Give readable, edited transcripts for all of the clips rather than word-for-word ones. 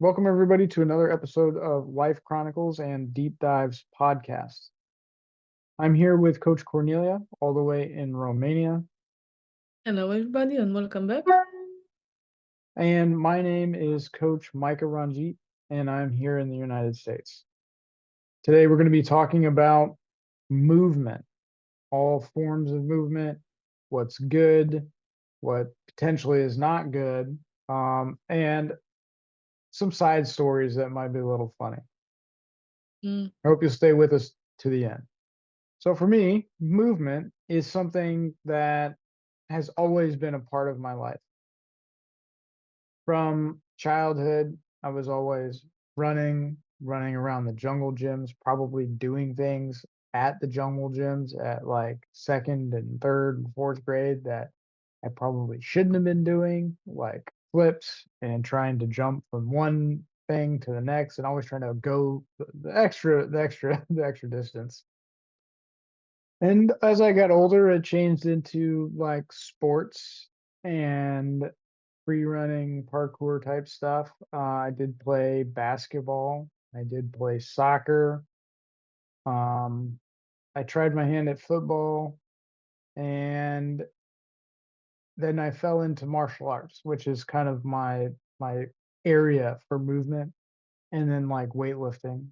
Welcome, everybody, to another episode of Life Chronicles and Deep Dives podcast. I'm here with Coach Cornelia, all the way in Romania, Hello, everybody, and welcome back. and my name is Coach Mika Ranjit, and I'm here in the United States. Today, we're going to be talking about movement, all forms of movement, what's good, what potentially is not good, and some side stories that might be a little funny. Mm, I hope you'll stay with us to the end. So for me, movement is something that has always been a part of my life. From childhood, I was always running around the jungle gyms, probably doing things at the jungle gyms at like second and third and fourth grade that I probably shouldn't have been doing, like flips and trying to jump from one thing to the next and always trying to go the extra distance. And as I got older, it changed into like sports and free running, parkour type stuff. I did play basketball. I did play soccer. Um, I tried my hand at football, and then I fell into martial arts, which is kind of my area for movement, and then like weightlifting.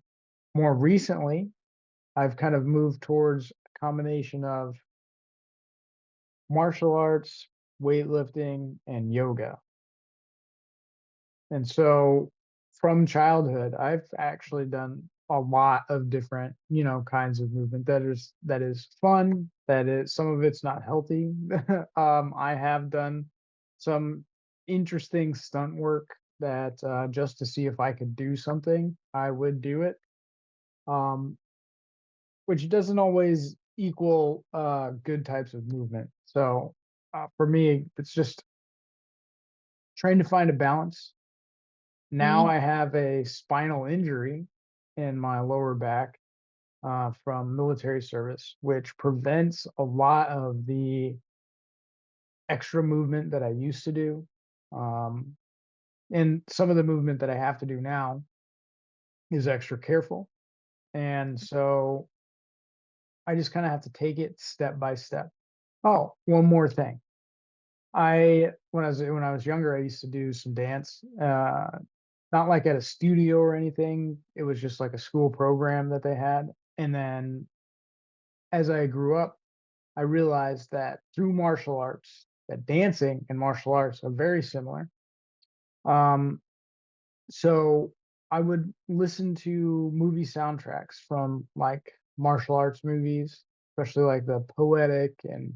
More recently, I've kind of moved towards a combination of martial arts, weightlifting, and yoga. And so from childhood, I've actually done a lot of different, kinds of movement that is fun, that is some of it's not healthy. I have done some interesting stunt work that just to see if I could do something, I would do it. Um, which doesn't always equal good types of movement. So for me, it's just trying to find a balance. Now mm, I have a spinal injury in my lower back from military service, which prevents a lot of the extra movement that I used to do. Um, and some of the movement that I have to do now is extra careful. And so I just kind of have to take it step by step. Oh, one more thing. I when I was younger, I used to do some dance, not like at a studio or anything. It was just like a school program that they had. And then as I grew up, I realized that through martial arts, that dancing and martial arts are very similar. Um, so I would listen to movie soundtracks from like martial arts movies, especially like the poetic and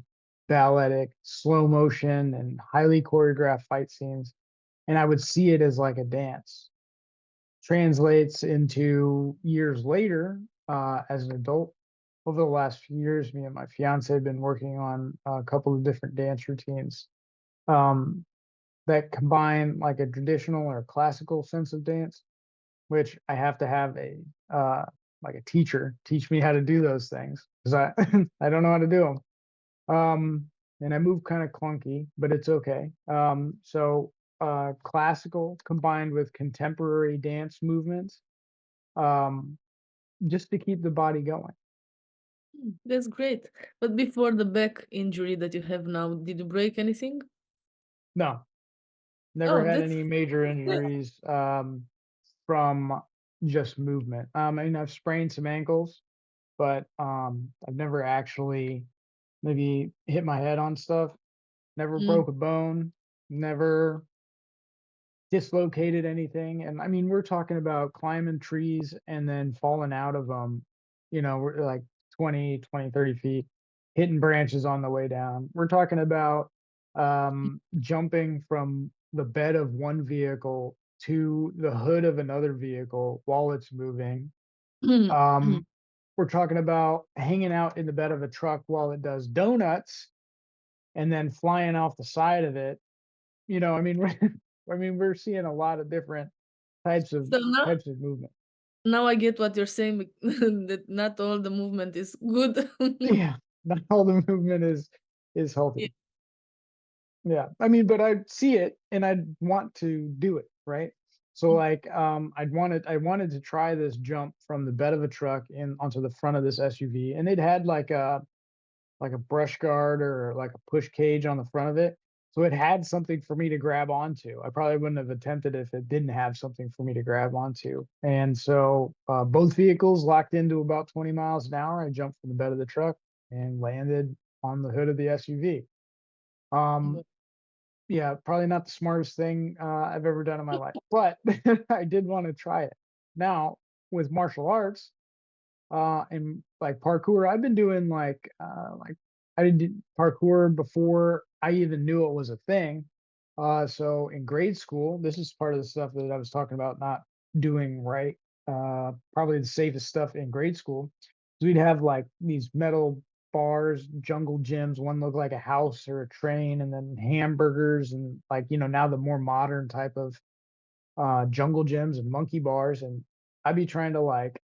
balletic, slow motion and highly choreographed fight scenes. And I would see it as like a dance. Translates into years later as an adult. Over the last few years, me and my fiance have been working on a couple of different dance routines um, that combine like a traditional or classical sense of dance, which I have to have a like a teacher teach me how to do those things because I I don't know how to do them. And I move kind of clunky, but it's okay. Classical combined with contemporary dance movements, um, just to keep the body going. that's great. But before the back injury that you have now, did you break anything? No, never Oh, had that's any major injuries from just movement. I mean, I've sprained some ankles, but I've never actually maybe hit my head on stuff. Never mm, broke a bone. Never dislocated anything. And I mean, we're talking about climbing trees and then falling out of them, we're like 20, 30 feet, hitting branches on the way down. We're talking about jumping from the bed of one vehicle to the hood of another vehicle while it's moving. mm, mm. Um, we're talking about hanging out in the bed of a truck while it does donuts and then flying off the side of it. I mean, we're seeing a lot of different types of So now, types of movement. now I get what you're saying, that not all the movement is good. Yeah. not all the movement is Yeah. healthy. Yeah. I mean, but I see it and I'd want to do it, right? So like I wanted to try this jump from the bed of a truck in onto the front of this SUV, and it had like a brush guard or like a push cage on the front of it. So it had something for me to grab onto. I probably wouldn't have attempted if it didn't have something for me to grab onto. And so both vehicles locked into about 20 miles an hour. I jumped from the bed of the truck and landed on the hood of the SUV. Um, yeah, probably not the smartest thing I've ever done in my life, but I did want to try it. Now, with martial arts, and like parkour, I've been doing like I did parkour before I even knew it was a thing. So in grade school, this is part of the stuff that I was talking about not doing right. Probably the safest stuff in grade school. So we'd have like these metal bars, jungle gyms. One looked like a house or a train, and then hamburgers and like now the more modern type of jungle gyms and monkey bars. And I'd be trying to like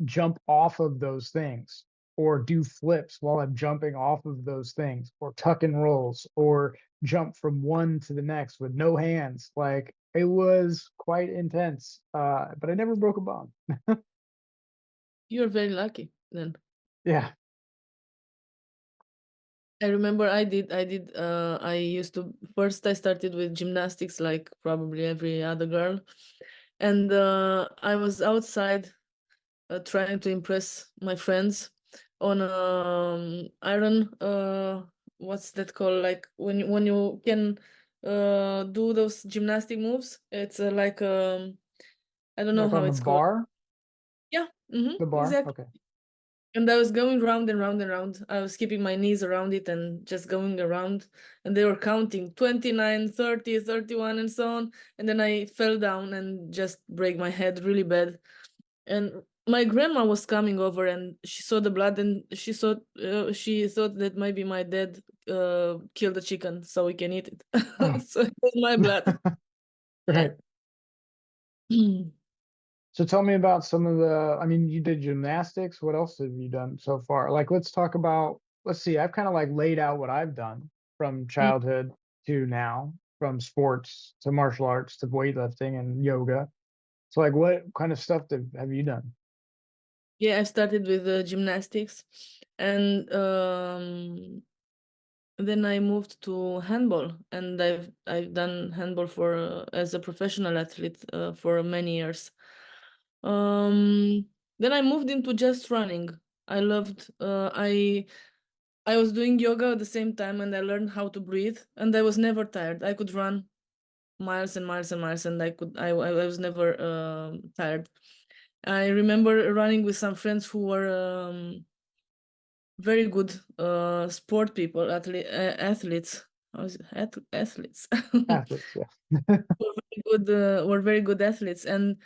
jump off of those things or do flips while I'm jumping off of those things or tuck and rolls or jump from one to the next with no hands. Like it was quite intense. But I never broke a bone. You're very lucky then. Yeah. I remember I used to first I started with gymnastics like probably every other girl. And I was outside trying to impress my friends on iron what's that called, like when you can do those gymnastic moves. It's like I don't know Like how on the it's called. bar, Yeah, the bar. exactly. Okay. And I was going round and round and round. I was keeping my knees around it and just going around. And they were counting 29, 30, 31, and so on. And then I fell down and just break my head really bad. And my grandma was coming over and she saw the blood and she thought that maybe my dad killed a chicken so we can eat it. Oh, So it was my blood. Yeah. right. So tell me about some of the, I mean, you did gymnastics. What else have you done so far? Like, let's talk about, let's see, I've kind of like laid out what I've done from Mm. childhood to now, from sports to martial arts to weightlifting and yoga. So, like, what kind of stuff have you done? Yeah, I started with gymnastics, and then I moved to handball, and I've done handball for as a professional athlete for many years. Then I moved into just running. I loved I was doing yoga at the same time, and I learned how to breathe, and I was never tired. I could run miles and miles and miles, and I was never tired. I remember running with some friends who were very good sport people, athletes. How is it? Athletes. Athletes, yeah. Were very good athletes, and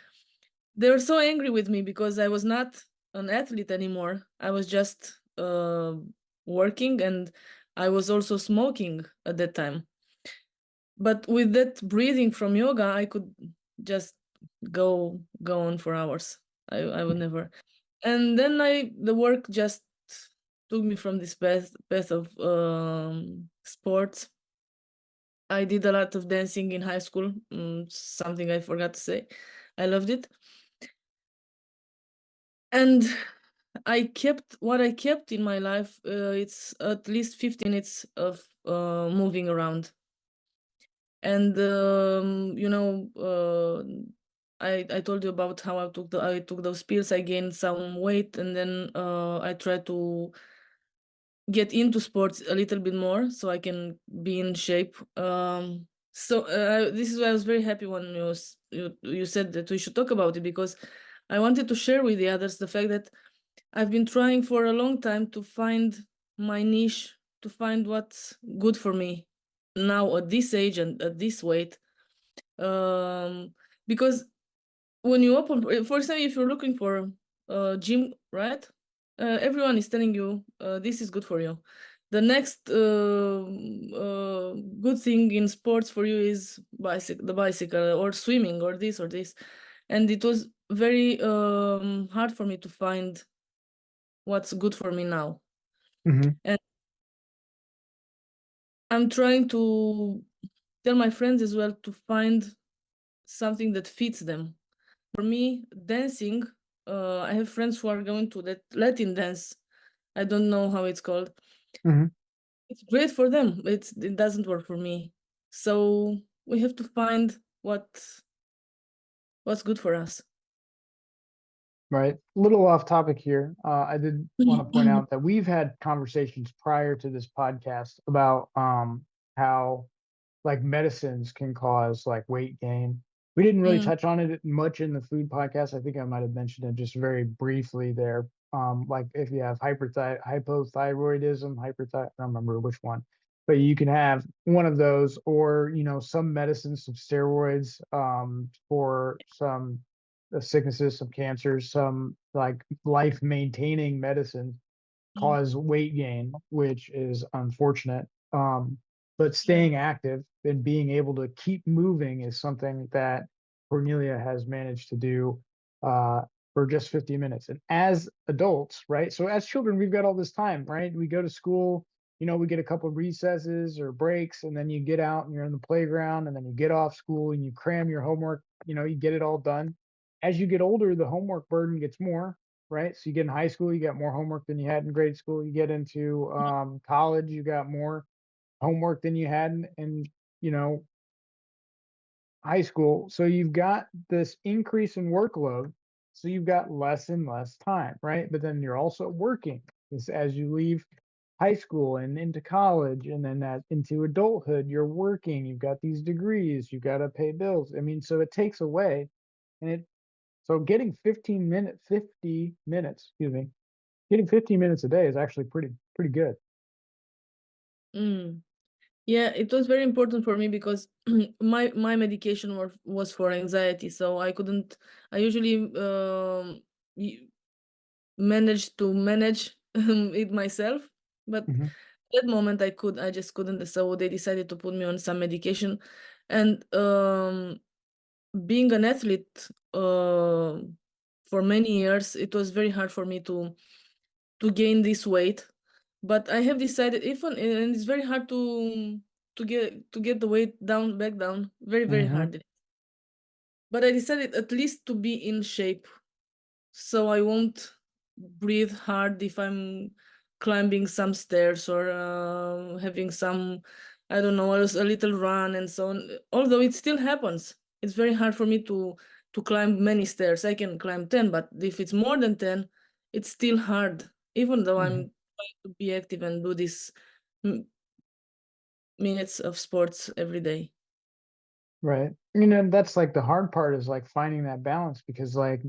they were so angry with me because I was not an athlete anymore. I was just working, and I was also smoking at that time. But with that breathing from yoga, I could just go on for hours. I would never. And then the work just took me from this path of sports. I did a lot of dancing in high school, something I forgot to say. I loved it. And I kept in my life, it's at least 15 minutes of moving around. And I told you about how I took those pills. I gained some weight, and then I tried to get into sports a little bit more so I can be in shape. So this is why I was very happy when you said that we should talk about it, because I wanted to share with the others the fact that I've been trying for a long time to find my niche, to find what's good for me now at this age and at this weight. Because when you open, for example, if you're looking for a gym, right? Everyone is telling you this is good for you. The next good thing in sports for you is the bicycle or swimming or this or this, and it was very hard for me to find what's good for me now. Mhm. And I'm trying to tell my friends as well to find something that fits them. For me, dancing, I have friends who are going to that Latin dance. I don't know how it's called. Mhm. It's great for them. It doesn't work for me. So we have to find what's good for us. Right. A little off topic here. I did want to point out that we've had conversations prior to this podcast about how like medicines can cause like weight gain. We didn't really Mm, touch on it much in the food podcast. I think I might have mentioned it just very briefly there. Like if you have hypothyroidism, I don't remember which one, but you can have one of those, or some medicines, some steroids, for some sicknesses, some cancers, some like life maintaining medicines mm, cause weight gain, which is unfortunate. But yeah. staying active and being able to keep moving is something that Cornelia has managed to do uh, for just 50 minutes. And as adults, right? So as children, we've got all this time, right? We go to school, we get a couple of recesses or breaks, and then you get out and you're in the playground, and then you get off school and you cram your homework, you get it all done. As you get older, the homework burden gets more, right? So you get in high school, you got more homework than you had in grade school. You get into college, you got more homework than you had in you know high school. So you've got this increase in workload. So you've got less and less time, right? But then you're also working as you leave high school and into college, and then that into adulthood, you're working. You've got these degrees. You've got to pay bills. I mean, so it takes away, and it so getting 50 minutes, excuse me, getting 15 minutes a day is actually pretty good. Mm. Yeah, it was very important for me because my medication was for anxiety, so I couldn't. I usually y- managed to manage it myself, but Mhm, that moment I just couldn't. So they decided to put me on some medication, and being an athlete for many years, it was very hard for me to gain this weight. But I have decided, even and it's very hard to get the weight down back down, very mhm, hard. But I decided at least to be in shape, so I won't breathe hard if I'm climbing some stairs or having some, I don't know, a little run and so on. Although it still happens, it's very hard for me to climb many stairs. I can climb 10, but if it's more than 10, it's still hard, even though I'm mhm. trying to be active and do this m- minutes of sports every day. Right. That's like the hard part is like finding that balance because like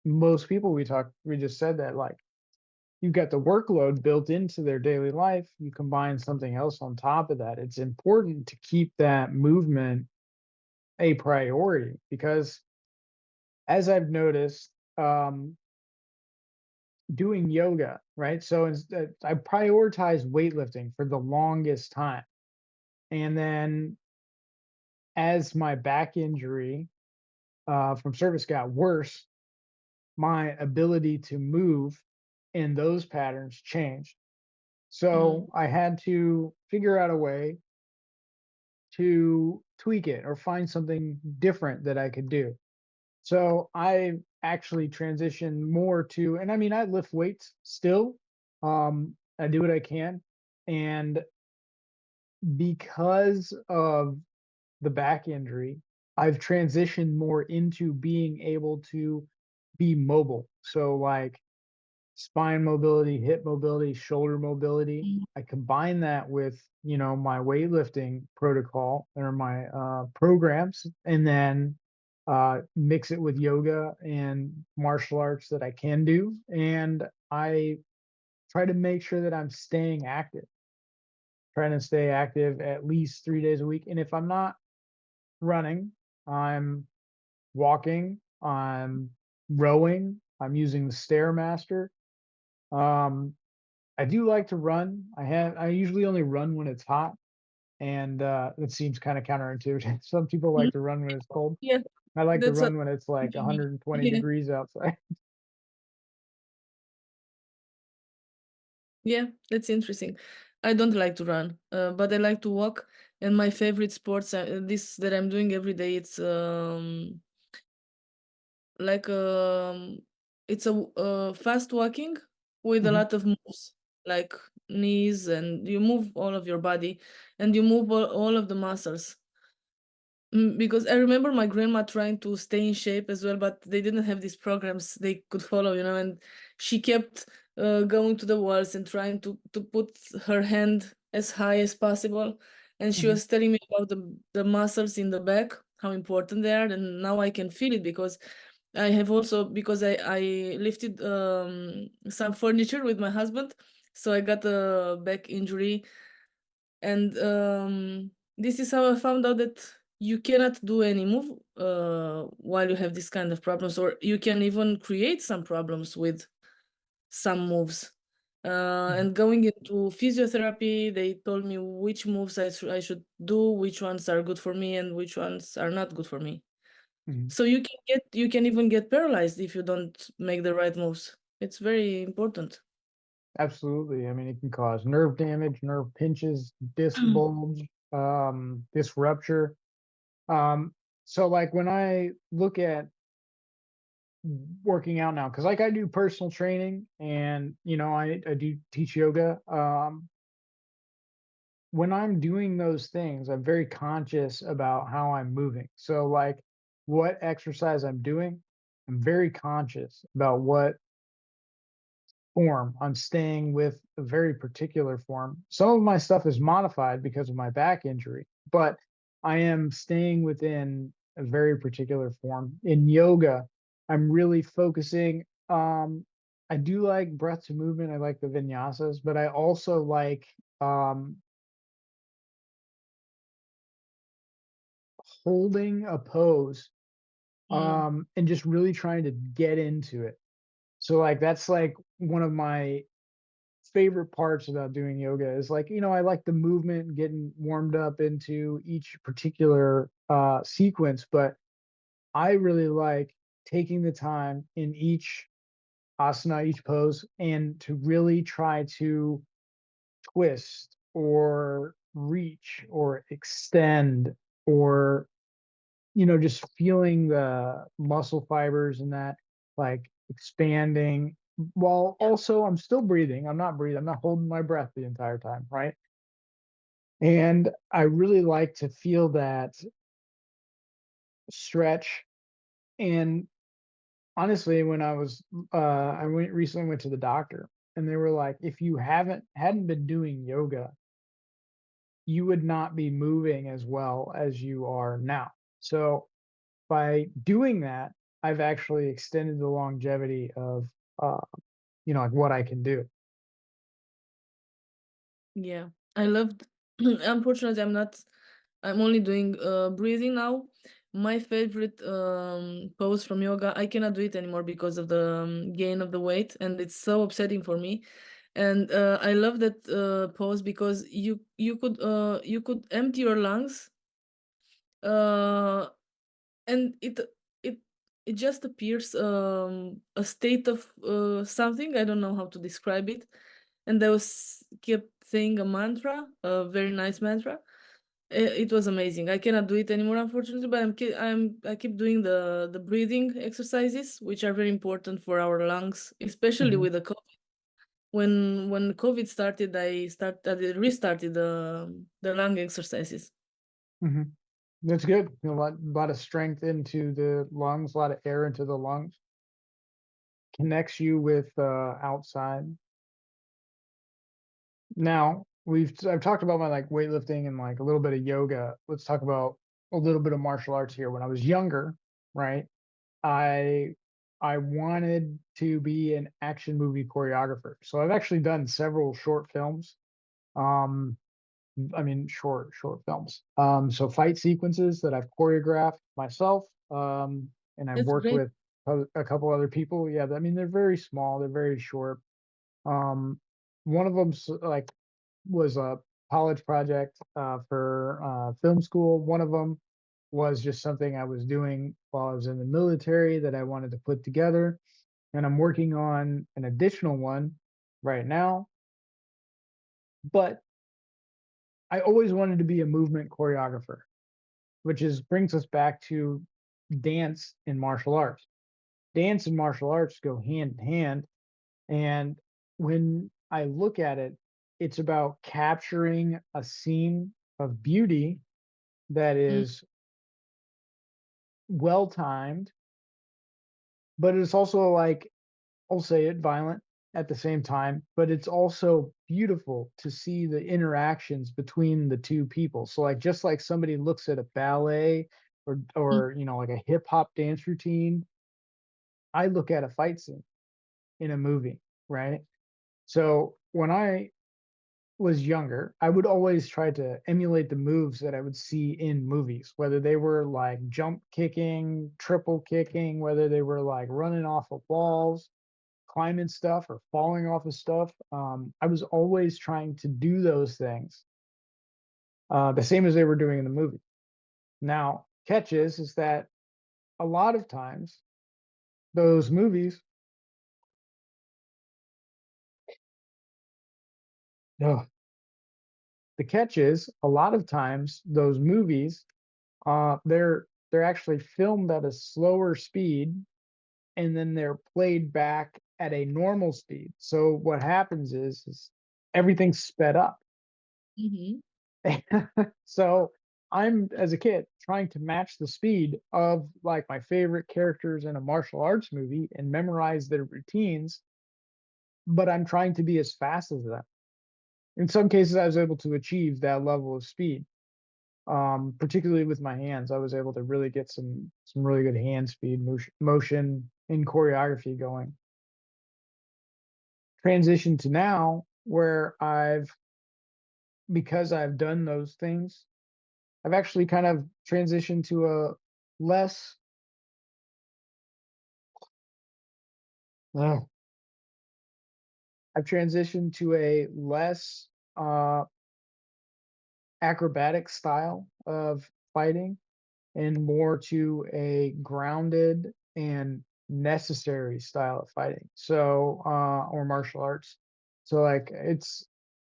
most people we just said that like you've got the workload built into their daily life. You combine something else on top of that. It's important to keep that movement a priority because as I've noticed, doing yoga, right? So instead, I prioritize weightlifting for the longest time. And then as my back injury from service got worse, my ability to move in those patterns changed. Mm, So I had to figure out a way to tweak it or find something different that I could do. So I actually transitioned more to, and I mean, I lift weights still. I do what I can. And because of the back injury, I've transitioned more into being able to be mobile. So, like, spine mobility, hip mobility, shoulder mobility. mm, I combine that with, my weightlifting protocol or my programs, and then mix it with yoga and martial arts that I can do. And I try to make sure that I'm staying active, trying to stay active at least 3 days a week. And if I'm not running, I'm walking, I'm rowing, I'm using the Stairmaster. Um, I do like to run. I usually only run when it's hot, and it seems kind of counterintuitive. Some people mm. like to run when it's cold. Yeah, I like to that's what run when it's like me. 120 Yeah. degrees outside. Yeah, that's interesting. I don't like to run, but I like to walk. And my favorite sports, this that I'm doing every day, it's like it's a fast walking with a Mhm, lot of moves, like knees, and you move all of your body, and you move all of the muscles. Because I remember my grandma trying to stay in shape as well, but they didn't have these programs they could follow, and she kept going to the walls and trying to put her hand as high as possible. And she mhm, was telling me about the muscles in the back, how important they are, and now I can feel it because I have also because I lifted some furniture with my husband, so I got a back injury. And this is how I found out that you cannot do any move while you have this kind of problems, or you can even create some problems with some moves. mhm, And going into physiotherapy, they told me which moves I should do, which ones are good for me, and which ones are not good for me. mhm. So you can even get paralyzed if you don't make the right moves. It's very important. Absolutely. I mean, it can cause nerve damage, nerve pinches, disc bulge, disc rupture. Um, so like when I look at working out now, because like I do personal training and I do teach yoga. When I'm doing those things, I'm very conscious about how I'm moving. So like what exercise I'm doing, I'm very conscious about what form. I'm staying with a very particular form. Some of my stuff is modified because of my back injury, but I am staying within a very particular form. In yoga, I'm really focusing. I do like breath to movement. I like the vinyasas, but I also like um, holding a pose Mm. and just really trying to get into it. So like that's like one of my favorite parts about doing yoga is like, I like the movement, getting warmed up into each particular sequence, but I really like taking the time in each asana, each pose, and to really try to twist or reach or extend or just feeling the muscle fibers and that like expanding while also I'm still breathing. I'm not breathing. I'm not holding my breath the entire time, right? And I really like to feel that stretch. And honestly, when I went to the doctor and they were like, if you hadn't been doing yoga, you would not be moving as well as you are now. So by doing that, I've actually extended the longevity of, uh, like what I can do. Yeah, I loved. Unfortunately, I'm only doing breathing now. My favorite pose from yoga, I cannot do it anymore because of the gain of the weight, and it's so upsetting for me. And I love that pose because you could empty your lungs, uh, and it it just appears a state of something. I don't know how to describe it. And I was kept saying a mantra, a very nice mantra. It was amazing. I cannot do it anymore, unfortunately, but I keep doing the breathing exercises, which are very important for our lungs, especially Mhm, with the COVID. When COVID started, I restarted the lung exercises. mhm. That's good. A lot of strength into the lungs, a lot of air into the lungs, connects you with outside. Now I've talked about my like weightlifting and like a little bit of yoga. Let's talk about a little bit of martial arts here. When I was younger, right? I I wanted to be an action movie choreographer. So I've actually done several short films. Um, I mean short films. So fight sequences that I've choreographed myself. And I've That's worked great. with a couple other people. Yeah, I mean they're very small, they're very short. Um, one of them like was a college project for film school. One of them was just something I was doing while I was in the military that I wanted to put together. And I'm working on an additional one right now. But I always wanted to be a movement choreographer, which is brings us back to dance and martial arts. Dance and martial arts go hand in hand. And when I look at it, it's about capturing a scene of beauty that Mm, is well timed, but it's also like, I'll say it, violent at the same time, but it's also beautiful to see the interactions between the two people. So like just like somebody looks at a ballet mm, or like a hip hop dance routine, I look at a fight scene in a movie, right? So when I was younger, I would always try to emulate the moves that I would see in movies, whether they were like jump kicking, triple kicking, whether they were like running off of walls, climbing stuff, or falling off of stuff. I was always trying to do those things the same as they were doing in the movie. Now, catch is that a lot of times those movies, ugh, the catch is a lot of times those movies, they're actually filmed at a slower speed and then they're played back at a normal speed. So what happens is everything's sped up. mhm. So I'm as a kid trying to match the speed of like my favorite characters in a martial arts movie and memorize their routines, but I'm trying to be as fast as them. In some cases, I was able to achieve that level of speed. Particularly with my hands, I was able to really get some really good hand speed, motion and choreography going. Transition to now where because I've done those things, I've actually kind of transitioned to a less uh, I've transitioned to a less uh acrobatic style of fighting and more to a grounded and necessary style of fighting. So, or martial arts. So, like,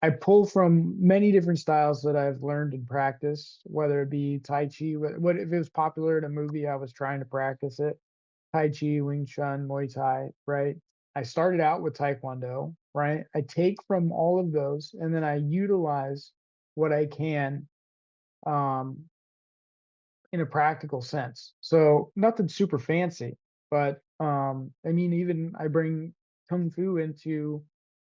I pull from many different styles that I've learned and practiced, whether it be Tai Chi, what if it was popular in a movie, I was trying to practice it. Tai Chi, Wing Chun, Muay Thai, right? I started out with Taekwondo, right? I take from all of those and then I utilize what I can um, in a practical sense. So nothing super fancy, but I mean, even I bring kung fu into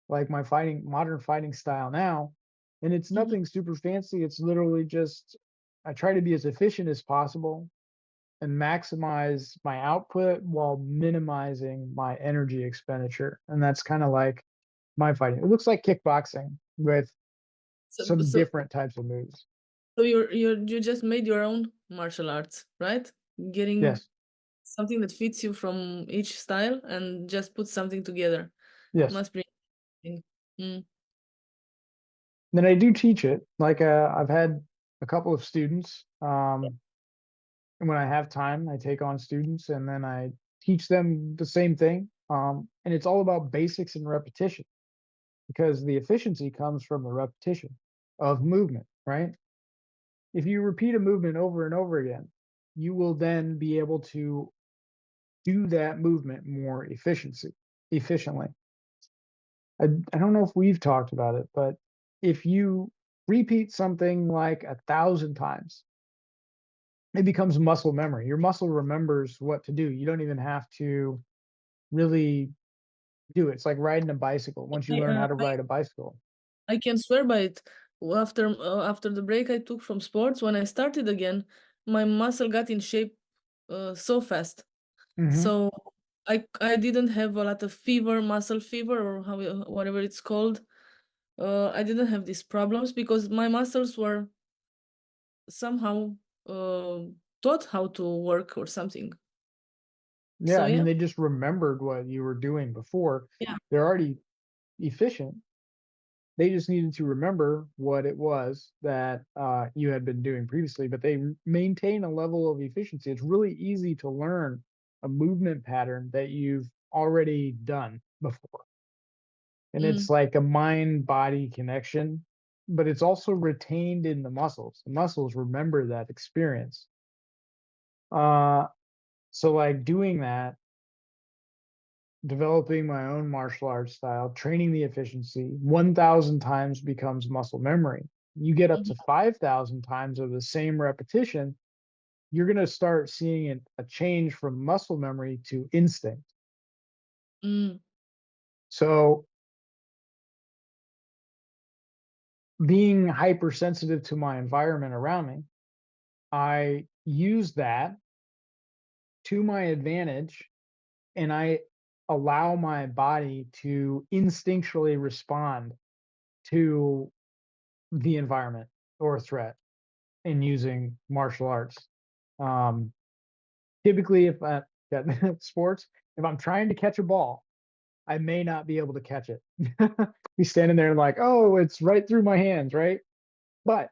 like my modern fighting style now, and it's Mhm. nothing super fancy. It's literally just I try to be as efficient as possible and maximize my output while minimizing my energy expenditure. And that's kind of like my fighting. It looks like kickboxing with So, some so, different types of moves. so you just made your own martial arts, right? Getting Yes. something that fits you from each style and just put something together. Yes. Must be interesting. Mm, Then I do teach it. Like I've had a couple of students. And when I have time, I take on students and then I teach them the same thing. And it's all about basics and repetition because the efficiency comes from the repetition of movement, right? If you repeat a movement over and over again, you will then be able to do that movement more efficiently. I don't know if we've talked about it, but if you repeat something like 1,000 times, it becomes muscle memory. Your muscle remembers what to do. You don't even have to really do it. It's like riding a bicycle. Once you I, learn uh, how to I ride a bicycle. I can swear by it. After the break I took from sports, when I started again, my muscle got in shape so fast. Hmm. So I didn't have a lot of fever, muscle fever, or whatever it's called. I didn't have these problems because my muscles were somehow uh, taught how to work or something. Yeah, So I mean, yeah, they just remembered what you were doing before. yeah. They're already efficient. They just needed to remember what it was that you had been doing previously, but they maintain a level of efficiency. It's really easy to learn a movement pattern that you've already done before. and Mm, it's like a mind-body connection, but it's also retained in the muscles. The muscles remember that experience. Uh, so like doing that, developing my own martial arts style, training the efficiency 1,000 times becomes muscle memory. You get up mhm, to 5,000 times of the same repetition, you're going to start seeing a change from muscle memory to instinct. mm, So being hypersensitive to my environment around me, I use that to my advantage, and I allow my body to instinctually respond to the environment or threat in using martial arts. Um, typically, if I got sports, if I'm trying to catch a ball, I may not be able to catch it. Be standing there and like, oh, it's right through my hands, right? But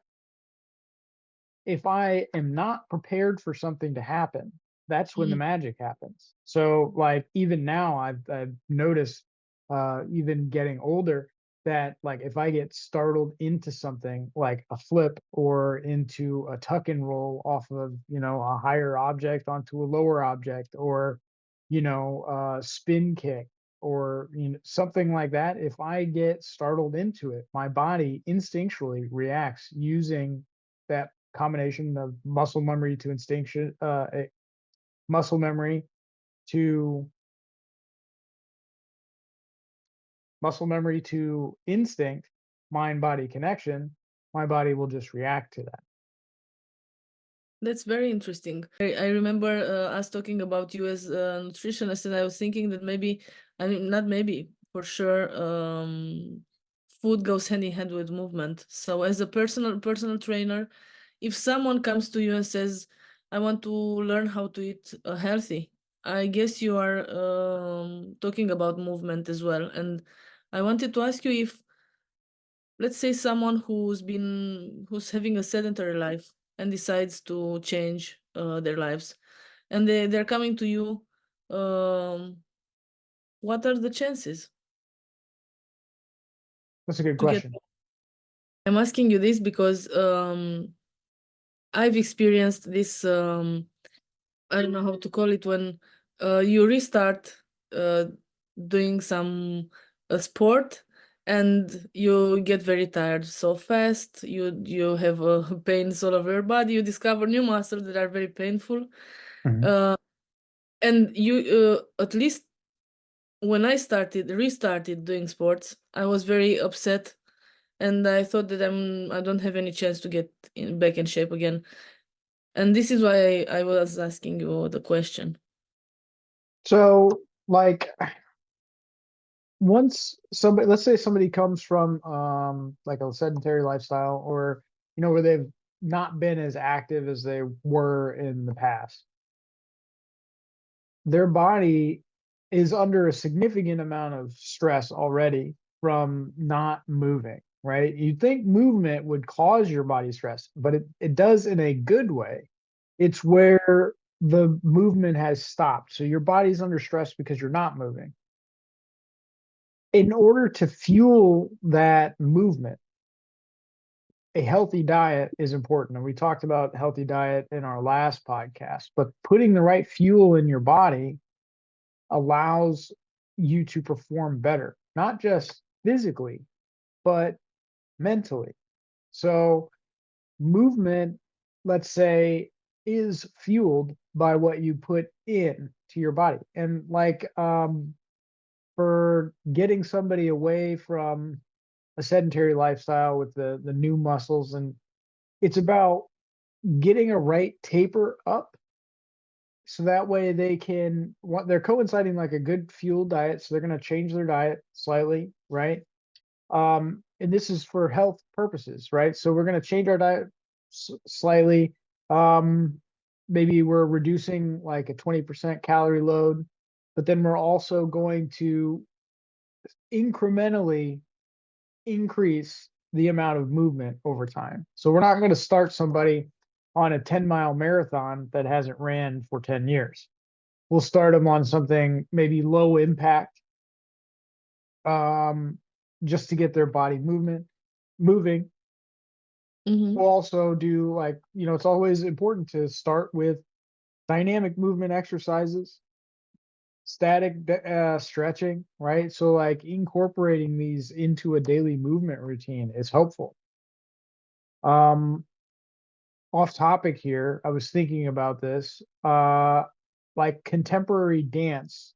if I am not prepared for something to happen, that's when the mhm, magic happens. So like even now I've noticed even getting older that like if I get startled into something like a flip or into a tuck and roll off of, a higher object onto a lower object or spin kick or something like that, if I get startled into it, my body instinctually reacts using that combination of muscle memory to instinct, mind body connection. My body will just react to that. That's very interesting. I remember us talking about you as a nutritionist, and I was thinking that maybe, I mean, not maybe, for sure, food goes hand in hand with movement. So, as a personal trainer, if someone comes to you and says, "I want to learn how to eat healthy," I guess you are talking about movement as well. And I wanted to ask you if, let's say, someone who's having a sedentary life and decides to change their lives, and they're coming to you, um, what are the chances That's a good to get? question. I'm asking you this because I've experienced this. I don't know how to call it, when you restart uh, doing some sport and you get very tired so fast. You have pains all over your body. You discover new muscles that are very painful, Mhm. uh, and you at least when I restarted doing sports, I was very upset, and I thought that I don't have any chance to get back in shape again. And this is why I was asking you the question. So, like, once somebody, let's say somebody comes from like a sedentary lifestyle or where they've not been as active as they were in the past, their body is under a significant amount of stress already from not moving, right? You'd think movement would cause your body stress, but it does in a good way. It's where the movement has stopped. So your body's under stress because you're not moving. In order to fuel that movement, a healthy diet is important. And we talked about healthy diet in our last podcast, but putting the right fuel in your body allows you to perform better, not just physically, but mentally. So, movement, let's say, is fueled by what you put in to your body. And like for getting somebody away from a sedentary lifestyle with the new muscles, and it's about getting a right taper up so that way they can what they're coinciding like a good fuel diet, so they're going to change their diet slightly, right? And this is for health purposes, right? So we're going to change our diet slightly. um Maybe we're reducing like a 20% calorie load, but then we're also going to incrementally increase the amount of movement over time. So we're not going to start somebody on a 10-mile marathon that hasn't ran for 10 years. We'll start them on something maybe low impact, just to get their body moving. Mm-hmm. We'll also do like, it's always important to start with dynamic movement exercises, static stretching, right? So like incorporating these into a daily movement routine is helpful. Um, Off topic here, I was thinking about this. Like contemporary dance,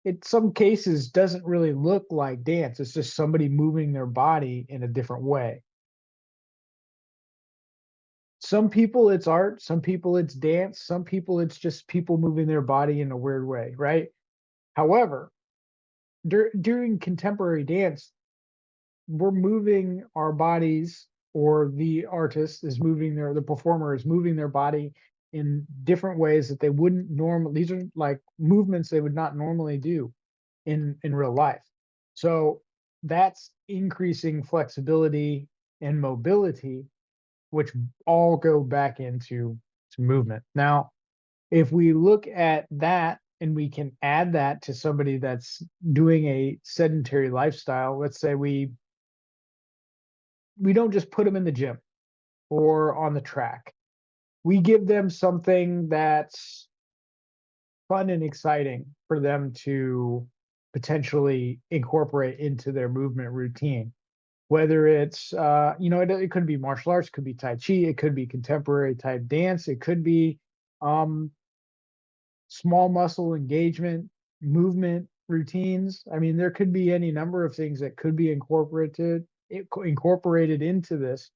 in some cases doesn't really look like dance. It's just somebody moving their body in a different way. Some people it's art, some people it's dance, some people it's just people moving their body in a weird way, right? However, during contemporary dance, we're moving our bodies, or the artist is moving the performer is moving their body in different ways that they wouldn't normally. These are like movements they would not normally do in real life. So that's increasing flexibility and mobility, which all go back into movement. Now, if we look at that and we can add that to somebody that's doing a sedentary lifestyle, let's say we don't just put them in the gym or on the track. We give them something that's fun and exciting for them to potentially incorporate into their movement routine. Whether it's, it could be martial arts, could be Tai Chi, it could be contemporary type dance, it could be um, small muscle engagement, movement routines. I mean, there could be any number of things that could be incorporated into this.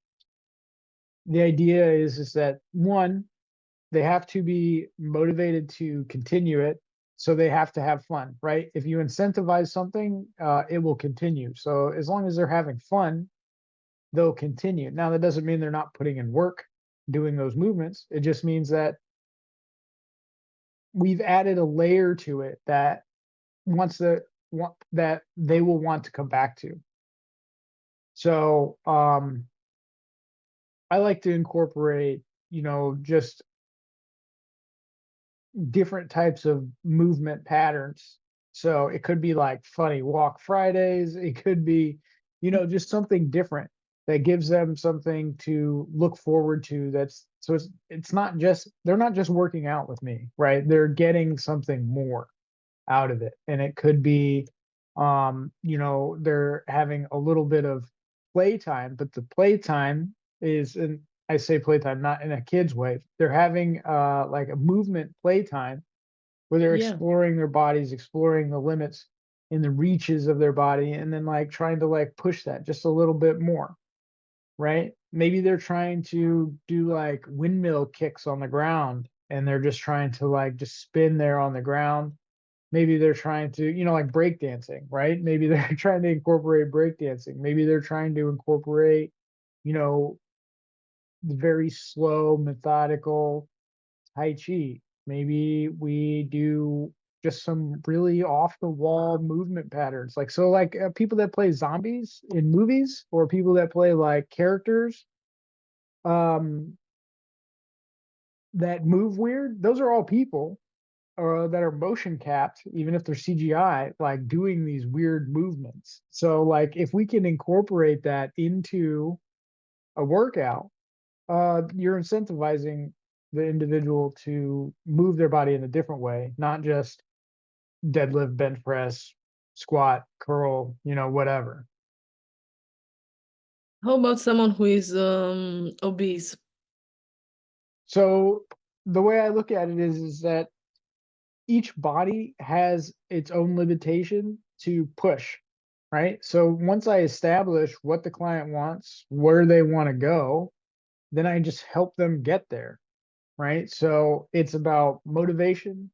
The idea is that one, they have to be motivated to continue it, so they have to have fun, right? If you incentivize something, it will continue. So as long as they're having fun, they'll continue. Now that doesn't mean they're not putting in work doing those movements. It just means that we've added a layer to it that wants the that they will want to come back to. So I like to incorporate, just different types of movement patterns. So it could be like funny walk Fridays. It could be, just something different that gives them something to look forward to. It's not just, they're not just working out with me, right? They're getting something more out of it. And it could be, they're having a little bit of playtime, but the playtime is, and I say playtime not in a kid's way. They're having like a movement playtime where they're Yeah. exploring their bodies, exploring the limits in the reaches of their body, and then like trying to like push that just a little bit more, right? Maybe they're trying to do like windmill kicks on the ground and they're just trying to like just spin there on the ground. Maybe they're trying to, like break dancing, right? Maybe they're trying to incorporate break dancing. Maybe they're trying to incorporate, you know, the very slow, methodical Tai Chi. Maybe we do just some really off the wall movement patterns. Like, so like people that play zombies in movies, or people that play like characters um, that move weird, those are all people or that are motion capped, even if they're CGI, like doing these weird movements. So like if we can incorporate that into a workout, you're incentivizing the individual to move their body in a different way, not just deadlift, bench press, squat, curl, whatever. How about someone who is obese? So the way I look at it is that each body has its own limitation to push, right? So once I establish what the client wants, where they want to go, then I just help them get there, right? So it's about motivation,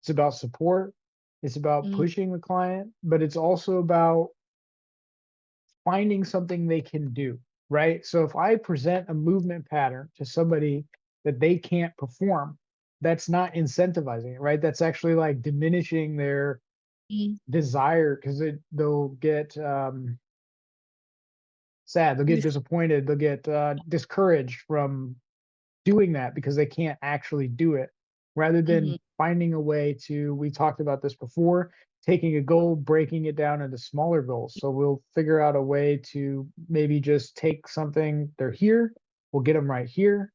it's about support, it's about Mm, pushing the client, but it's also about finding something they can do, right? So if I present a movement pattern to somebody that they can't perform, that's not incentivizing it, right? That's actually like diminishing their mm. desire, because they'll get sad, they'll get This, disappointed, they'll get discouraged from doing that because they can't actually do it, rather than mhm. finding a way to, we talked about this before, taking a goal, breaking it down into smaller goals. So we'll figure out a way to maybe just take something, they're here, we'll get them right here,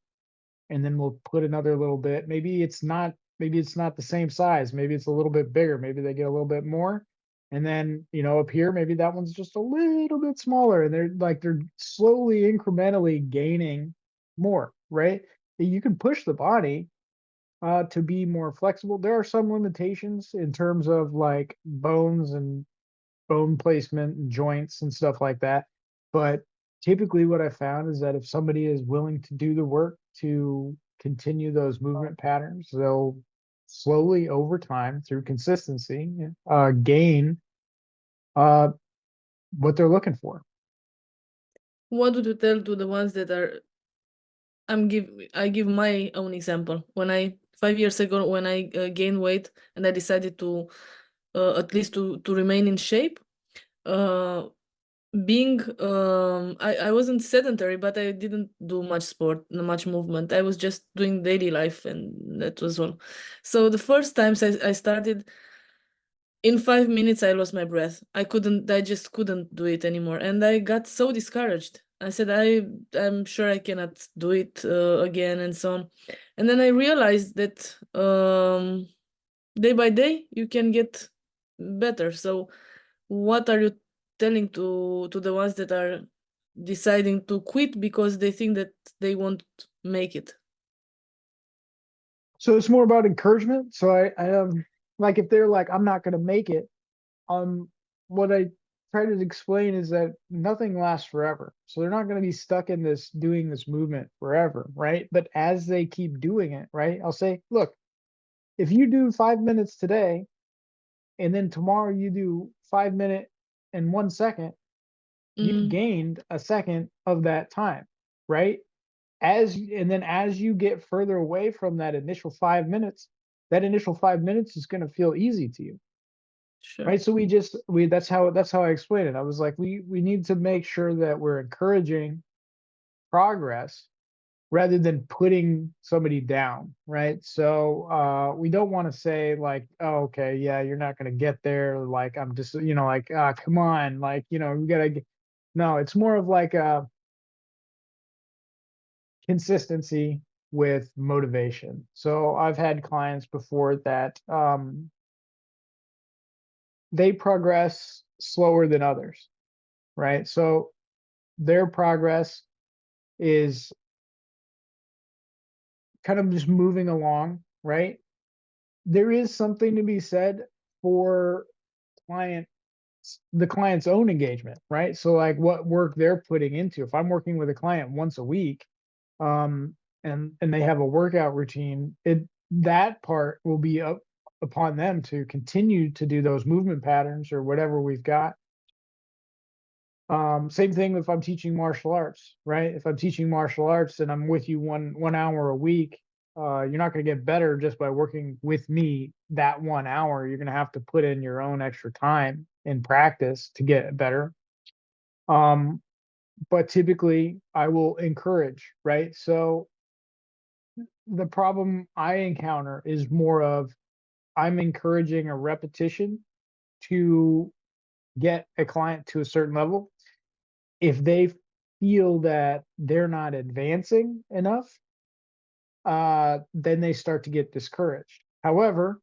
and then we'll put another little bit. Maybe it's not the same size. Maybe it's a little bit bigger. Maybe they get a little bit more. And then, up here, maybe that one's just a little bit smaller. And they're slowly, incrementally gaining more, right? You can push the body to be more flexible. There are some limitations in terms of like bones and bone placement and joints and stuff like that. But typically, what I found is that if somebody is willing to do the work to continue those movement patterns, they'll slowly over time through consistency gain uh, what they're looking for. What would you tell to the ones that are I give my own example. When I 5 years ago, when I gained weight and I decided to at least to remain in shape, uh, being I wasn't sedentary, but I didn't do much sport, much movement. I was just doing daily life, and that was all. So the first times I started, in 5 minutes I lost my breath. I just couldn't do it anymore, and I got so discouraged. I said I'm sure I cannot do it again, and so on. And then I realized that day by day you can get better. So what are you telling to the ones that are deciding to quit because they think that they won't make it? So it's more about encouragement. So I like if they're like, I'm not going to make it, what I try to explain is that nothing lasts forever. So they're not going to be stuck in this doing this movement forever, right? But as they keep doing it, right? I'll say, look, if you do 5 minutes today, and then tomorrow you do 5 minutes and 1 second, you've Mm, gained a second of that time, right? As you get further away from that initial 5 minutes, that initial 5 minutes is going to feel easy to you, sure. right? So we that's how I explain it. I was like, we need to make sure that we're encouraging progress rather than putting somebody down, right? So we don't want to say like, oh, okay, yeah, you're not going to get there. Like I'm just, like, come on, like, you gotta get. No, it's more of like a consistency with motivation. So I've had clients before that they progress slower than others, right? So their progress is kind of just moving along, right? There is something to be said for client the client's own engagement, right? So like what work they're putting into. If I'm working with a client once a week, um, and they have a workout routine, that part will be up upon them to continue to do those movement patterns or whatever we've got. Same thing if I'm teaching martial arts, right? If I'm teaching martial arts and I'm with you one hour a week, you're not going to get better just by working with me that 1 hour. You're going to have to put in your own extra time in practice to get better. Um, but typically, I will encourage, right? So the problem I encounter is more of I'm encouraging a repetition to get a client to a certain level. If they feel that they're not advancing enough, then they start to get discouraged. However,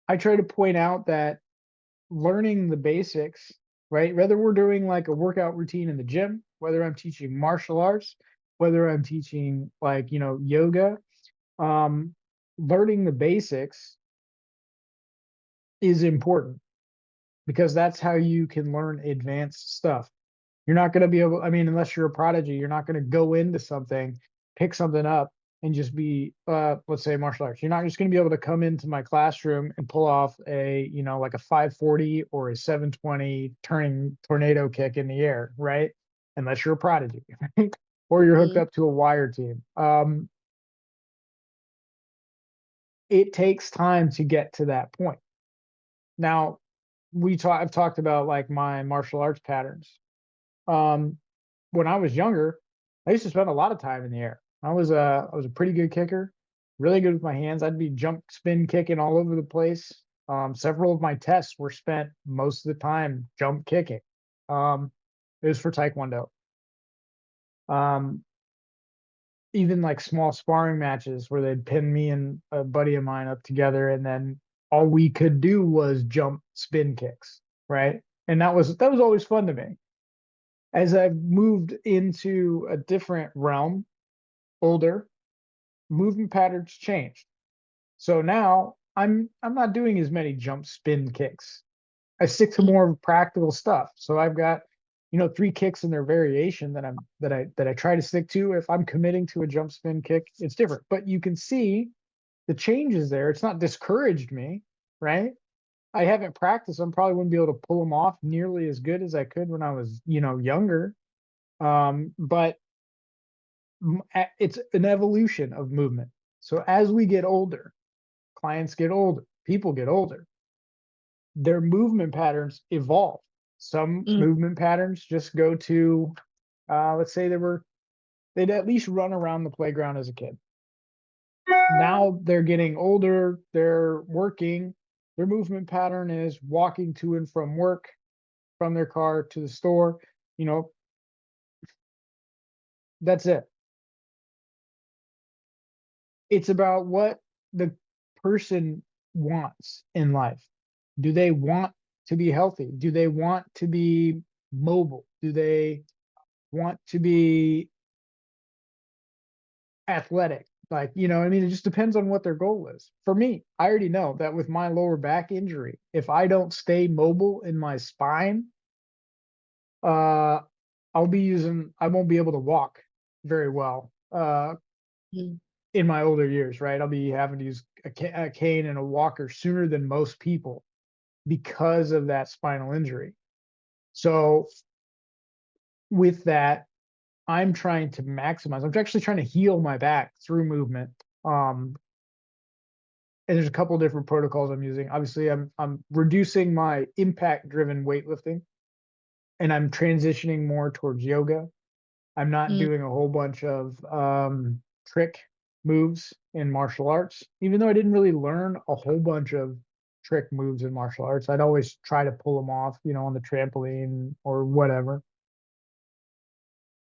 I try to point out that learning the basics, right? Whether we're doing like a workout routine in the gym, whether I'm teaching martial arts, whether I'm teaching like, yoga, um, learning the basics is important because that's how you can learn advanced stuff. You're not going to be able, I mean, unless you're a prodigy, you're not going to go into something, pick something up, and just be, let's say martial arts. You're not just going to be able to come into my classroom and pull off like a 540 or a 720 turning tornado kick in the air, right? Unless you're a prodigy, or you're hooked Mm, up to a wire team. It takes time to get to that point. Now, I've talked about like my martial arts patterns. Um, when I was younger, I used to spend a lot of time in the air. I was a pretty good kicker, really good with my hands. I'd be jump spin kicking all over the place. Several of my tests were spent most of the time jump kicking. It was for Taekwondo. Um, Even like small sparring matches where they'd pin me and a buddy of mine up together, and then all we could do was jump spin kicks, right? And that was always fun to me. As I've moved into a different realm, older, movement patterns changed. So now I'm not doing as many jump spin kicks. I stick to Mm, more practical stuff. So I've got, three kicks in their variation that I try to stick to. If I'm committing to a jump spin kick, it's different. But you can see the changes there. It's not discouraged me, right? I haven't practiced. I probably wouldn't be able to pull them off nearly as good as I could when I was, younger. But it's an evolution of movement. So as we get older, clients get older, people get older, their movement patterns evolve. Some mm, movement patterns just go to, let's say they'd at least run around the playground as a kid. Now they're getting older, they're working, their movement pattern is walking to and from work, from their car to the store, you know, that's it. It's about what the person wants in life. Do they want to be healthy? Do they want to be mobile? Do they want to be athletic? Like, I mean, it just depends on what their goal is. For me, I already know that with my lower back injury, if I don't stay mobile in my spine, uh, I won't be able to walk very well mm, in my older years, right? I'll be having to use a cane and a walker sooner than most people because of that spinal injury. So with that, I'm trying to maximize. I'm actually trying to heal my back through movement. Um, and there's a couple different protocols I'm using. Obviously, I'm reducing my impact driven weightlifting, and I'm transitioning more towards yoga. I'm not mm, doing a whole bunch of trick moves in martial arts, even though I didn't really learn a whole bunch of trick moves in martial arts. I'd always try to pull them off, on the trampoline or whatever.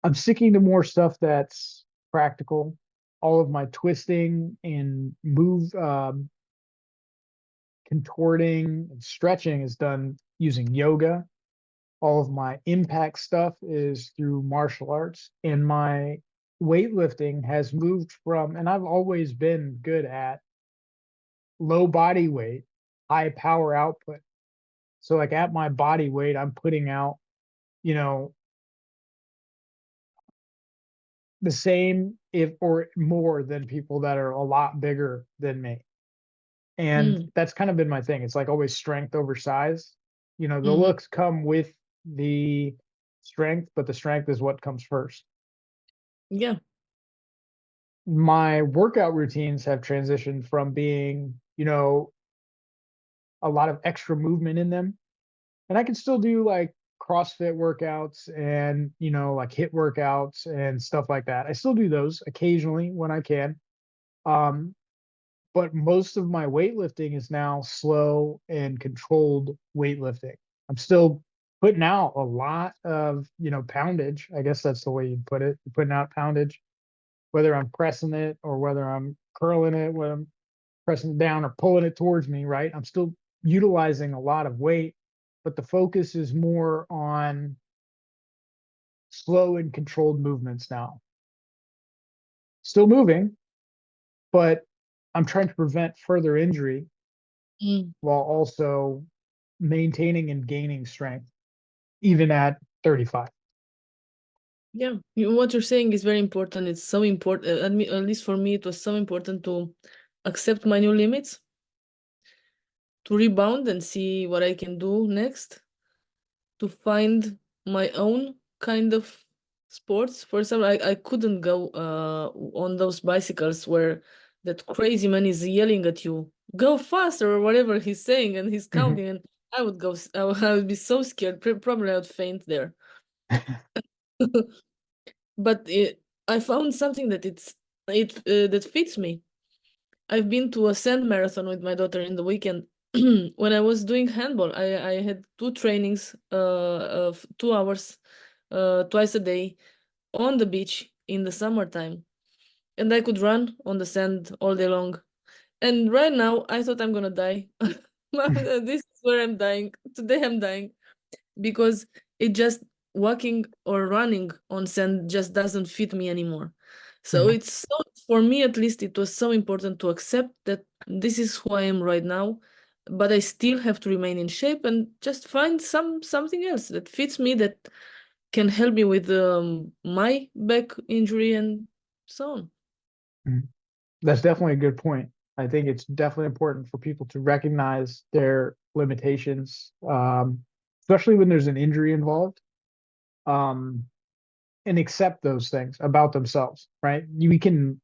I'm sticking to more stuff that's practical. All of my twisting and move contorting and stretching is done using yoga. All of my impact stuff is through martial arts, and my weightlifting has moved from, and I've always been good at low body weight, high power output. So like at my body weight, I'm putting out, you know, the same if or more than people that are a lot bigger than me. And mm, that's kind of been my thing. It's like always strength over size. The mhm. looks come with the strength, but the strength is what comes first. Yeah. My workout routines have transitioned from being, a lot of extra movement in them. And I can still do like CrossFit workouts and, like HIIT workouts and stuff like that. I still do those occasionally when I can. Um, but most of my weightlifting is now slow and controlled weightlifting. I'm still putting out a lot of, poundage. I guess that's the way you'd put it. Putting out poundage, whether I'm pressing it or whether I'm curling it, whether I'm pressing it down or pulling it towards me, right? I'm still utilizing a lot of weight, but the focus is more on slow and controlled movements now. Still moving, but I'm trying to prevent further injury Mm. while also maintaining and gaining strength, even at 35. Yeah. What you're saying is very important. It's so important. At least for me, it was so important to accept my new limits, to rebound and see what I can do next, to find my own kind of sports. For example, I couldn't go on those bicycles where that crazy man is yelling at you, go faster or whatever he's saying, and he's Mhm. counting. And I would go, I would be so scared. Probably I would faint there. But I found something that that fits me. I've been to a sand marathon with my daughter in the weekend, when I was doing handball, I had two trainings of 2 hours twice a day on the beach in the summertime, and I could run on the sand all day long. And right now, I thought I'm gonna die. This is where I'm dying. Today I'm dying because it just walking or running on sand just doesn't fit me anymore. So Mhm. it's so, for me at least, it was so important to accept that this is who I am right now, but I still have to remain in shape and just find something else that fits me, that can help me with my back injury and so on. Mhm. That's definitely a good point. I think it's definitely important for people to recognize their limitations, especially when there's an injury involved, um, and accept those things about themselves, right? We can,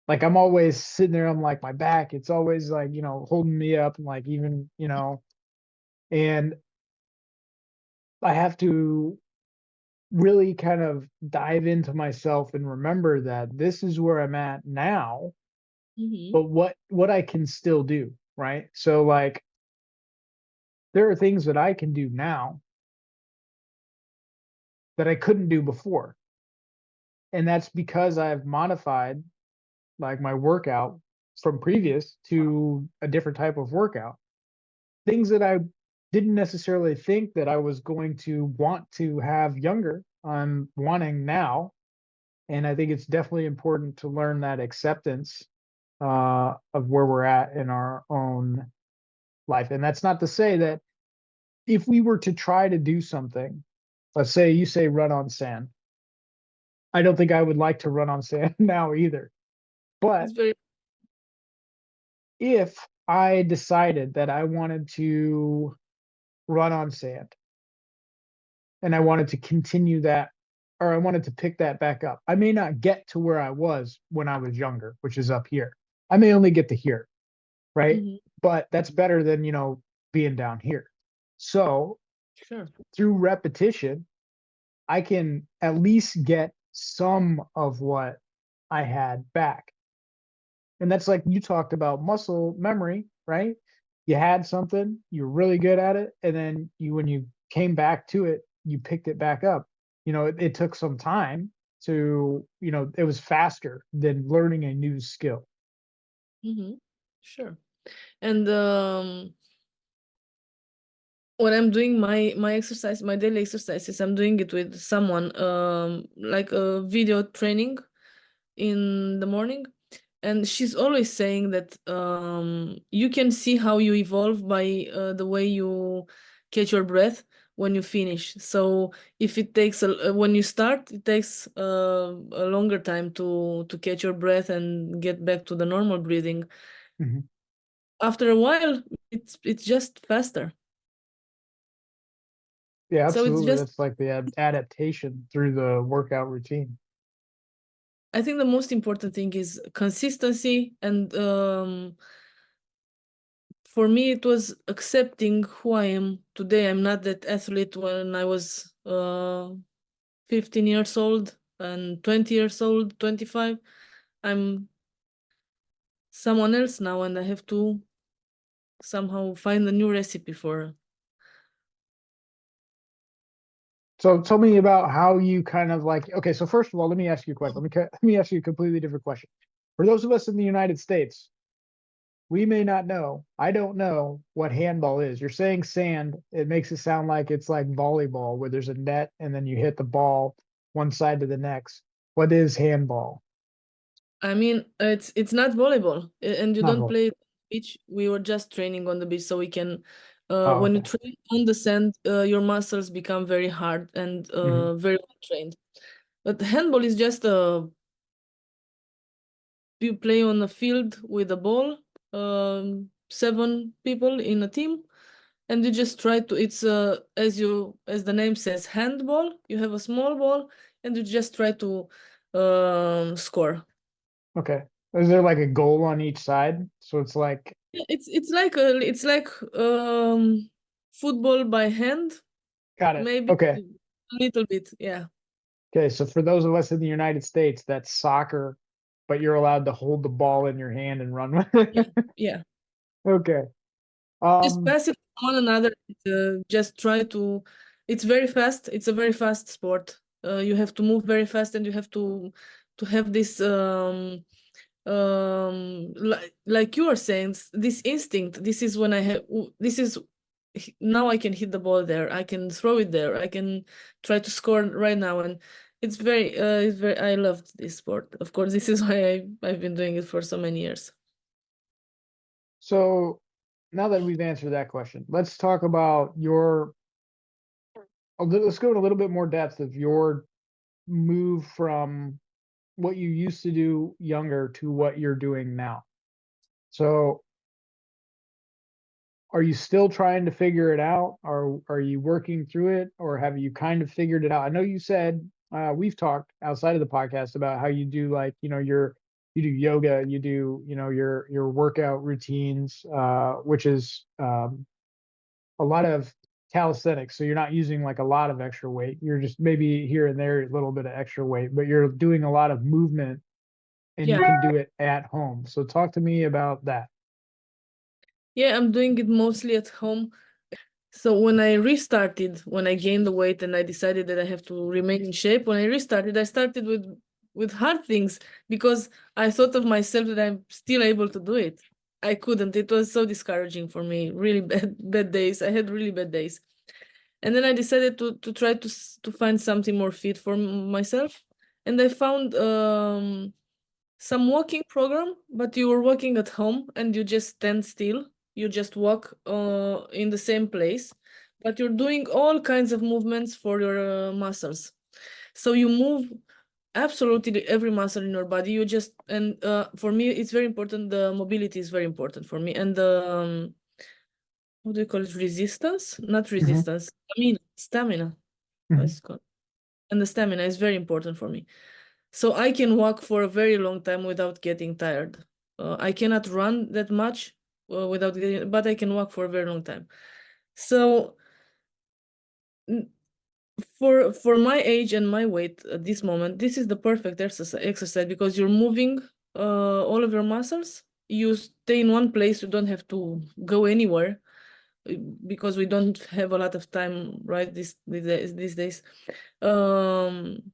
like, I'm always sitting there, I'm like, my back, it's always like, holding me up, and like, even, and I have to really kind of dive into myself and remember that this is where I'm at now, Hmm. but what I can still do, right? So like there are things that I can do now that I couldn't do before. And that's because I've modified like my workout from previous to a different type of workout. Things that I didn't necessarily think that I was going to want to have younger, I'm wanting now. And I think it's definitely important to learn that acceptance of where we're at in our own life. And that's not to say that if we were to try to do something, let's say you say run on sand. I don't think I would like to run on sand now either. But It's very. if I decided that I wanted to run on sand and I wanted to continue that, or I wanted to pick that back up, I may not get to where I was when I was younger, which is up here. I may only get to here, right? Mhm. But that's better than, being down here. So Sure. through repetition, I can at least get some of what I had back. And that's like you talked about muscle memory, right? You had something, you're really good at it, and then when you came back to it, you picked it back up. It took some time to, it was faster than learning a new skill. Hmm. Sure. And when I'm doing my exercise, my daily exercises, I'm doing it with someone, like a video training in the morning, and she's always saying that you can see how you evolve by the way you catch your breath when you finish. So if it takes when you start, it takes a longer time to catch your breath and get back to the normal breathing. Mhm. After a while, it's just faster. Yeah, So it's absolutely. just, That's like the adaptation through the workout routine. I think the most important thing is consistency, and for me it was accepting who I am today. I'm not that athlete when I was 15 years old and 20 years old, 25. I'm someone else now, and I have to somehow find a new recipe for. So tell me about how you kind of like, okay, so first of all, let me ask you a question. Let me ask you a completely different question. For those of us in the United States, we may not know. I don't know what handball is. You're saying sand. It makes it sound like it's like volleyball where there's a net and then you hit the ball one side to the next. What is handball? I mean, it's not volleyball, and you Not don't volleyball. play it on the beach. We were just training on the beach, so we can. Oh, When you okay. train on the sand, your muscles become very hard and Hmm. very well trained. But handball is just you play on a field with a ball, 7 people in a team, and you just try to. It's as the name says, handball. You have a small ball, and you just try to score. Okay. Is there like a goal on each side? So it's like, Yeah, it's like football by hand, got it. maybe Okay. a little bit. Yeah. Okay. So for those of us in the United States, that's soccer, but you're allowed to hold the ball in your hand and run with Yeah. it. Yeah. Okay. Just Um, pass it to one another. Just try to. It's very fast. It's a very fast sport. You have to move very fast, and you have to have this like you are saying, this instinct. This is when I have. This is now I can hit the ball there. I can throw it there. I can try to score right now, and it's very. I loved this sport. Of course, this is why I've been doing it for so many years. so now that we've answered that question, let's talk about your, let's go in a little bit more depth of your move from what you used to do younger to what you're doing now. So are you still trying to figure it out? Or are you working through it, or have you kind of figured it out? I know you said we've talked outside of the podcast about how you do, like, you do yoga, you do, your workout routines, which is a lot of calisthenics. So you're not using like a lot of extra weight. You're just maybe here and there a little bit of extra weight, but you're doing a lot of movement and you Yeah. can do it at home. So talk to me about that. Yeah, I'm doing it mostly at home. So when I restarted, when I gained the weight and I decided that I have to remain in shape, when I started with hard things because I thought of myself that I'm still able to do it. I couldn't. It was so discouraging for me. Really bad days. I had really bad days. And then I decided to try to find something more fit for myself. And I found some walking program, but you were walking at home and you just stand still. You just walk in the same place, but you're doing all kinds of movements for your muscles. So you move absolutely every muscle in your body. You just and for me, it's very important. The mobility is very important for me, and the what do you call it? Resistance? Not Hmm. resistance. Stamina. Hmm. Let's call it. And the stamina is very important for me. So I can walk for a very long time without getting tired. I cannot run that much without getting, but I can walk for a very long time. So n- for my age and my weight at this moment, this is the perfect exercise because you're moving all of your muscles. You stay in one place. You don't have to go anywhere uh, because we don't have a lot of time, right? These days. Um,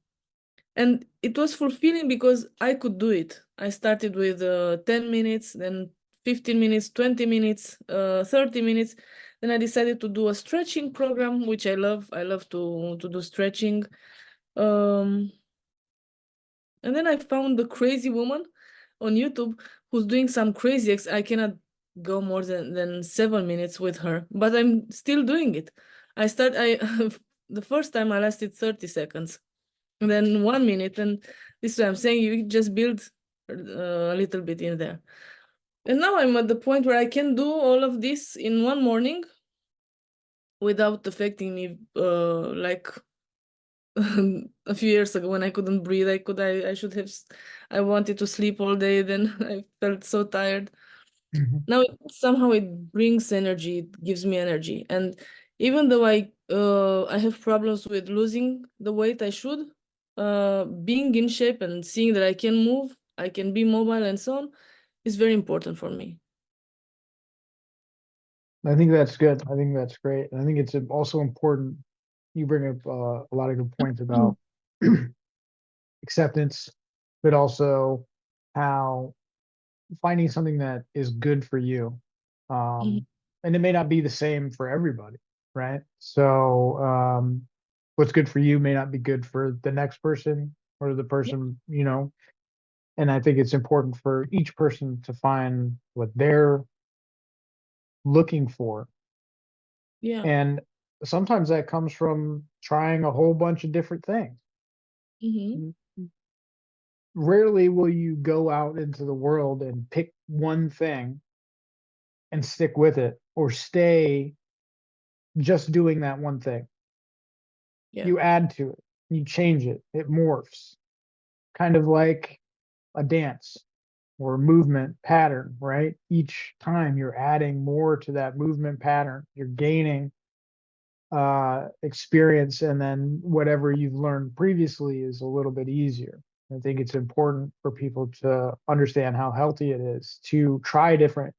and it was fulfilling because I could do it. I started with 10 minutes, then 15 minutes, 20 minutes, 30 minutes. Then I decided to do a stretching program, which I love. I love to do stretching. Um, and then I found the crazy woman on YouTube who's doing some crazy I cannot go more than 7 minutes with her, but I'm still doing it. I the first time I lasted 30 seconds and then 1 minute, and this is what I'm saying. You just build a little bit in there, and now I'm at the point where I can do all of this in one morning without affecting me. Like a few years ago when I couldn't breathe, I should have. I wanted to sleep all day. Then I felt so tired. Hmm. Now somehow it brings energy. It gives me energy, and even though I have problems with losing the weight I should, being in shape and seeing that I can move, I can be mobile and so on is very important for me. I think that's good. I think that's great. And I think it's also important. You bring up a lot of good points about acceptance, but also how finding something that is good for you. Mhm. And it may not be the same for everybody, right? So, what's good for you may not be good for the next person or the Yeah, person, and I think it's important for each person to find what they're looking for. yeah. And sometimes that comes from trying a whole bunch of different things. Hmm. Rarely will you go out into the world and pick one thing and stick with it, or stay just doing that one thing. Yeah, You add to it, you change it, it morphs, kind of like a dance or a movement pattern, right? Each time you're adding more to that movement pattern, you're gaining experience, and then whatever you've learned previously is a little bit easier. I think it's important for people to understand how healthy it is to try different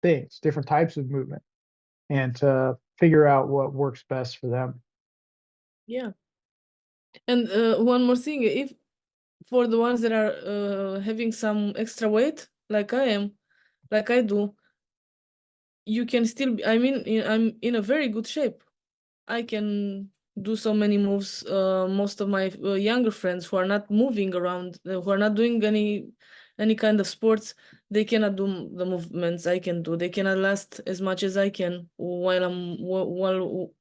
things, different types of movement, and to figure out what works best for them. Yeah. And one more thing, if for the ones that are having some extra weight, like I am, like I do, you can still be, I mean, I'm in a very good shape. I can do so many moves. Most of my younger friends who are not moving around, who are not doing any kind of sports, they cannot do the movements I can do. They cannot last as much as I can while while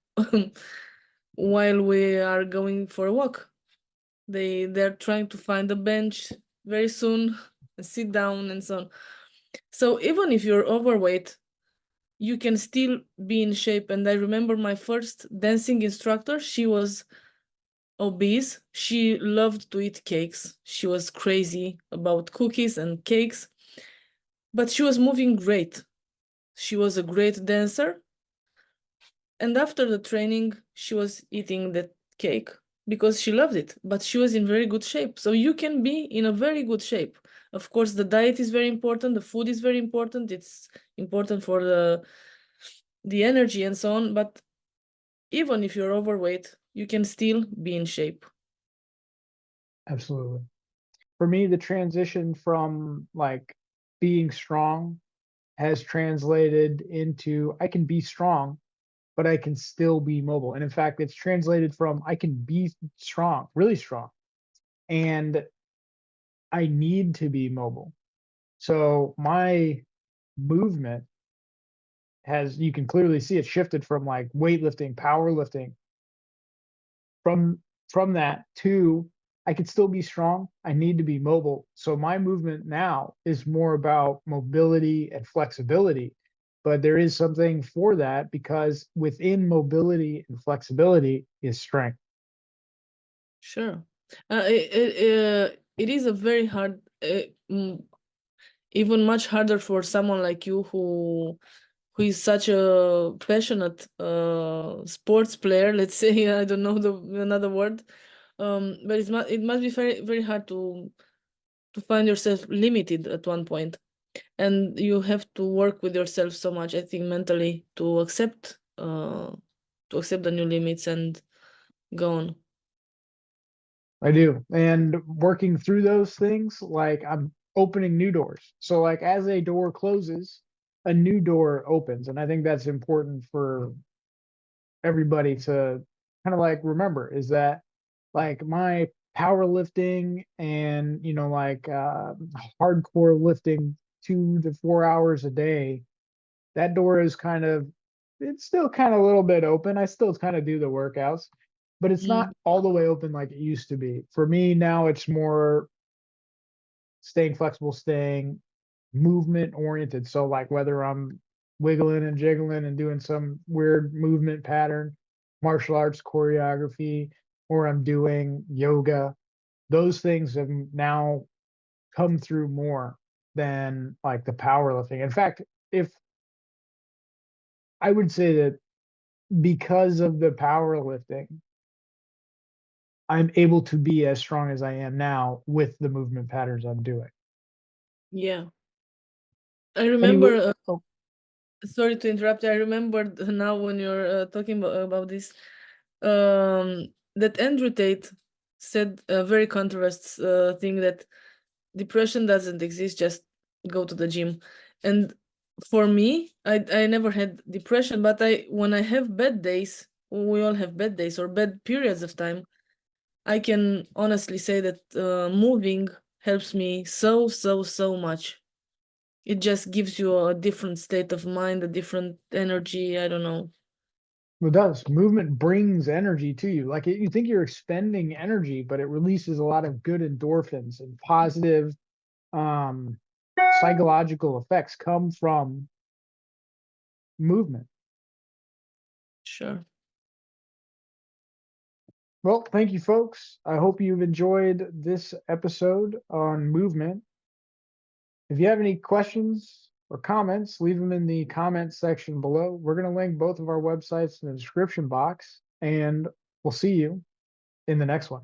while we are going for a walk. They're trying to find a bench very soon, sit down and so on. So even if you're overweight, you can still be in shape. And I remember my first dancing instructor, she was obese. She loved to eat cakes. She was crazy about cookies and cakes, but she was moving great. She was a great dancer. And after the training, she was eating that cake because she loved it, but she was in very good shape. So you can be in a very good shape. Of course, the diet is very important, the food is very important. It's important for the energy and so on, but even if you're overweight, you can still be in shape. Absolutely. For me, the transition from like being strong has translated into I can be strong, but I can still be mobile. And in fact, it's translated from I can be strong, really strong, and I need to be mobile. So my movement has, you can clearly see it shifted from like weightlifting, powerlifting, from that to I could still be strong. I need to be mobile. So my movement now is more about mobility and flexibility. But there is something for that because within mobility and flexibility is strength. Sure. It is a very hard, even much harder for someone like you who is such a passionate sports player, let's say. I don't know another word. But it must be very, very hard to find yourself limited at one point. And you have to work with yourself so much, I think, mentally to accept the new limits and go on. I do. And working through those things, like I'm opening new doors. So like as a door closes, a new door opens. And I think that's important for everybody to kind of like remember is that like my powerlifting and like hardcore lifting 2 to 4 hours a day, that door is kind of, it's still kind of a little bit open. I still kind of do the workouts, but it's not Mm. all the way open like it used to be. For me now, it's more staying flexible, staying movement oriented. So like whether I'm wiggling and jiggling and doing some weird movement pattern, martial arts choreography, or I'm doing yoga, those things have now come through more than like the powerlifting. In fact, if I would say that because of the powerlifting, I'm able to be as strong as I am now with the movement patterns I'm doing. Yeah. I Anyway, remember, oh, sorry to interrupt. I remembered now when you're talking about this, that Andrew Tate said a very controversial thing, that depression doesn't exist, just go to the gym. And for me, I never had depression, but when I have bad days, we all have bad days or bad periods of time, I can honestly say that moving helps me so much. It just gives you a different state of mind, a different energy. I don't know. it does. Movement brings energy to you. Like you think you're expending energy, but it releases a lot of good endorphins and positive um, psychological effects come from movement. Sure. Well, thank you, folks. I hope you've enjoyed this episode on movement. If you have any questions or comments, leave them in the comments section below. We're going to link both of our websites in the description box, and we'll see you in the next one.